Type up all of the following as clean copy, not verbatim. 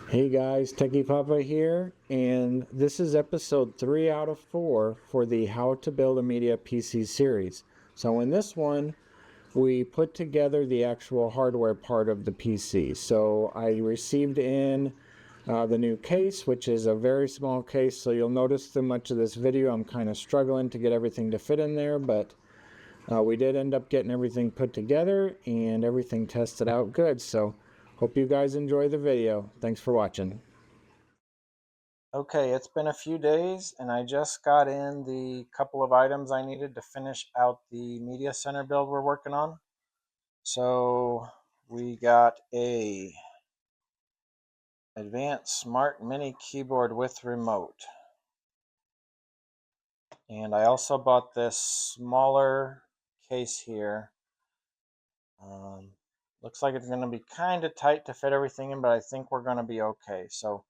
Hey guys, Techie Papa here, and this is episode 3 out of 4 for the How to Build a Media PC series. So in this one, we put together the actual hardware part of the PC. So I received in the new case, which is a very small case, so you'll notice through much of this video I'm kind of struggling to get everything to fit in there, but we did end up getting everything put together and everything tested out good. So hope you guys enjoy the video. Thanks for watching. Okay, it's been a few days and I just got in the couple of items I needed to finish out the media center build we're working on. So we got a advanced smart mini keyboard with remote. And I also bought this smaller case here. Looks like it's going to be kind of tight to fit everything in, but I think we're going to be okay. So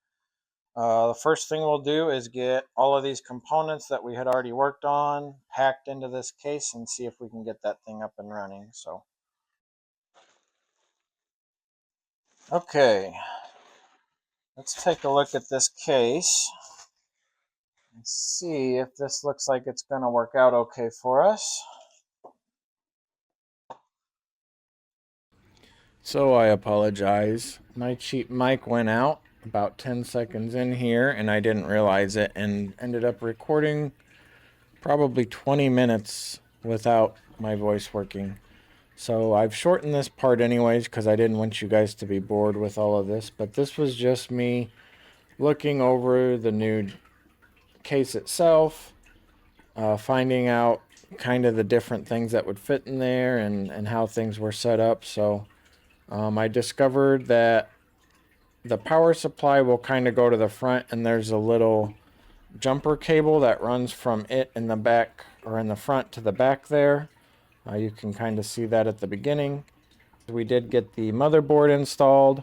the first thing we'll do is get all of these components that we had already worked on packed into this case and see if we can get that thing up and running. So, okay, let's take a look at this case and see if this looks like it's going to work out okay for us. So I apologize. My cheap mic went out about 10 seconds in here and I didn't realize it and ended up recording probably 20 minutes without my voice working. So I've shortened this part anyways because I didn't want you guys to be bored with all of this, but this was just me looking over the new case itself, finding out kind of the different things that would fit in there and how things were set up. So I discovered that the power supply will kind of go to the front and there's a little jumper cable that runs from it in the back or in the front to the back there. You can kind of see that at the beginning. We did get the motherboard installed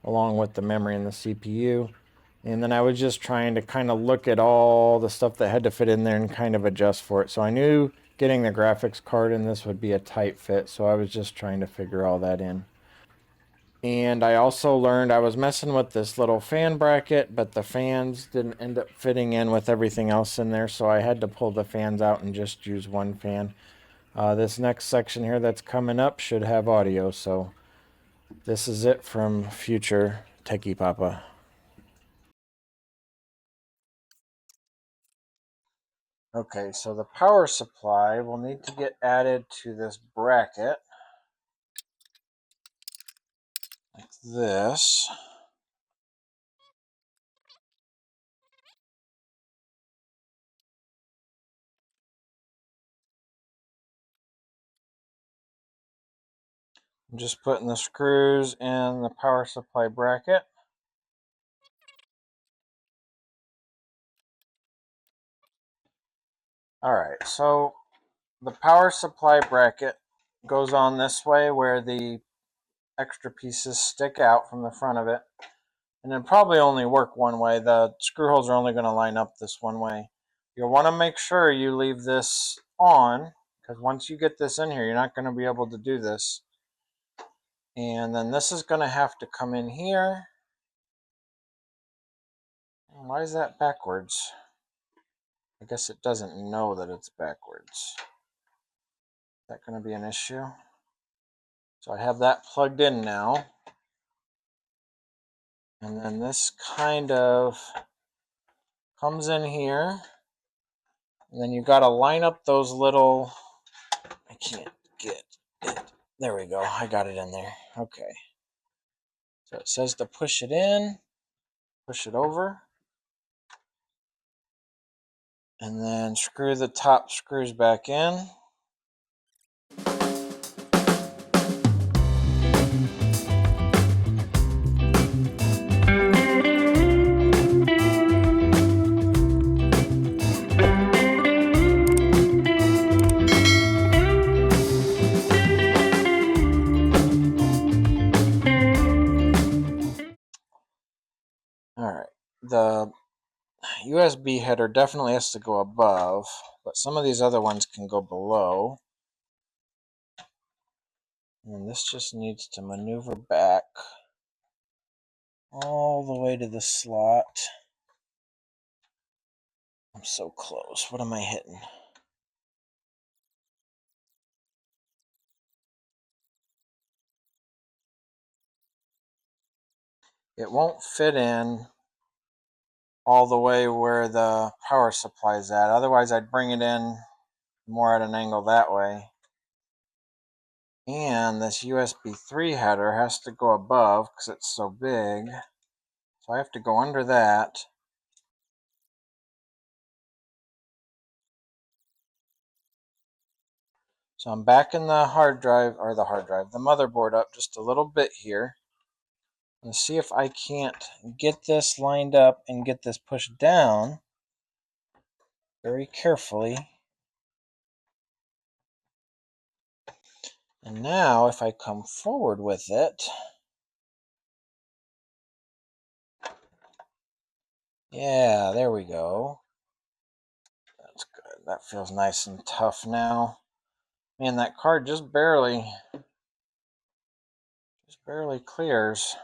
along with the memory and the CPU. And then I was just trying to kind of look at all the stuff that had to fit in there and kind of adjust for it. So I knew getting the graphics card in this would be a tight fit. So I was just trying to figure all that in. And I also learned I was messing with this little fan bracket, but the fans didn't end up fitting in with everything else in there. So I had to pull the fans out and just use one fan. This next section here that's coming up should have audio. So this is it from future Techie Papa. Okay, so the power supply will need to get added to this bracket like this. I'm just putting the screws in the power supply bracket. Alright, so the power supply bracket goes on this way where the extra pieces stick out from the front of it. And it'll probably only work one way. The screw holes are only going to line up this one way. You'll want to make sure you leave this on, because once you get this in here, you're not going to be able to do this. And then this is going to have to come in here. Why is that backwards? I guess it doesn't know that it's backwards. Is that going to be an issue? So I have that plugged in now. And then this kind of comes in here. And then you got to line up those little, I can't get it. There we go. I got it in there. Okay. So it says to push it in, push it over, and then screw the top screws back in. Alright, the USB header definitely has to go above, but some of these other ones can go below. And this just needs to maneuver back all the way to the slot. I'm so close. What am I hitting? It won't fit in all the way where the power supply is at. Otherwise, I'd bring it in more at an angle that way. And this USB 3 header has to go above because it's so big. So I have to go under that. So I'm backing the the motherboard up just a little bit here. And see if I can't get this lined up and get this pushed down very carefully. And now if I come forward with it, yeah, there we go. That's good. That feels nice and tough now. Man, that card just barely clears.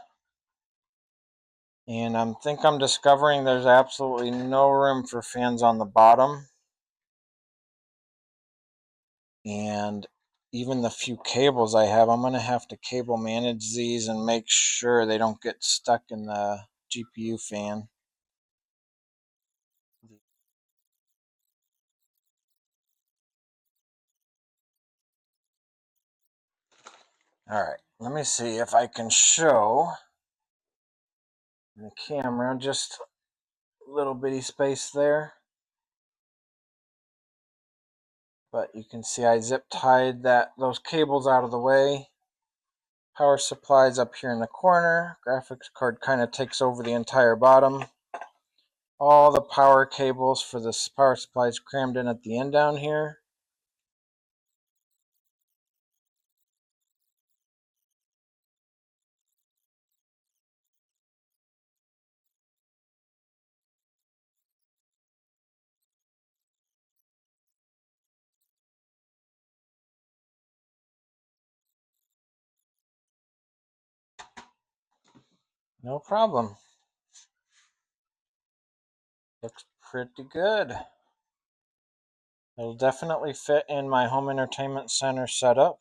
And I think I'm discovering there's absolutely no room for fans on the bottom. And even the few cables I have, I'm going to have to cable manage these and make sure they don't get stuck in the GPU fan. All right, let me see if I can show the camera just a little bitty space there. But you can see I zip tied those cables out of the way. Power supply's up here in the corner. Graphics card kind of takes over the entire bottom. All the power cables for this power supply is crammed in at the end down here. No problem. Looks pretty good. It'll definitely fit in my home entertainment center setup.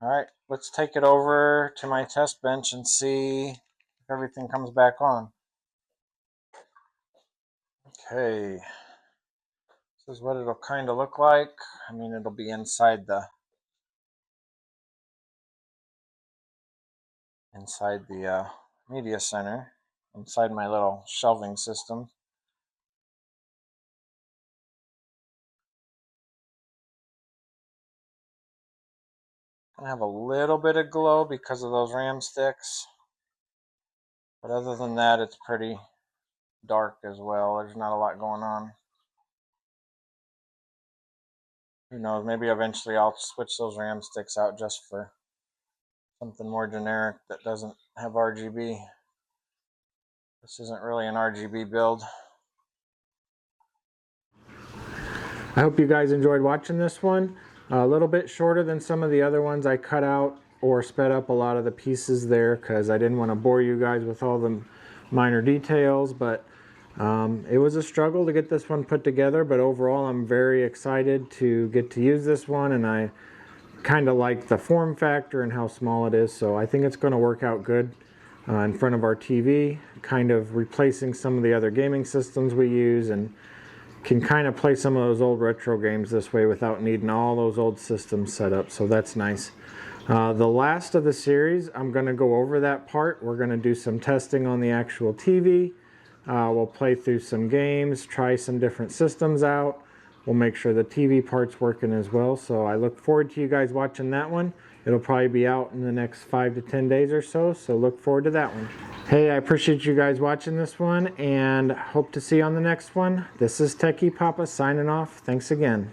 All right, let's take it over to my test bench and see if everything comes back on. Okay, this is what it'll kind of look like. I mean, it'll be inside the media center, inside my little shelving system. I have a little bit of glow because of those RAM sticks, but other than that, it's pretty dark as well. There's not a lot going on. Who knows, maybe eventually I'll switch those RAM sticks out just for something more generic that doesn't have RGB. This isn't really an RGB build. I hope you guys enjoyed watching this one. A little bit shorter than some of the other ones. I cut out or sped up a lot of the pieces there because I didn't want to bore you guys with all the minor details, but it was a struggle to get this one put together, but overall I'm very excited to get to use this one, and I kind of like the form factor and how small it is, so I think it's going to work out good in front of our TV, kind of replacing some of the other gaming systems we use, and can kind of play some of those old retro games this way without needing all those old systems set up, so that's nice. The last of the series, I'm going to go over that part. We're going to do some testing on the actual TV. We'll play through some games, try some different systems out. We'll make sure the TV part's working as well, so I look forward to you guys watching that one. It'll probably be out in the next 5 to 10 days or so look forward to that one. Hey, I appreciate you guys watching this one, and hope to see you on the next one. This is Techie Papa signing off. Thanks again.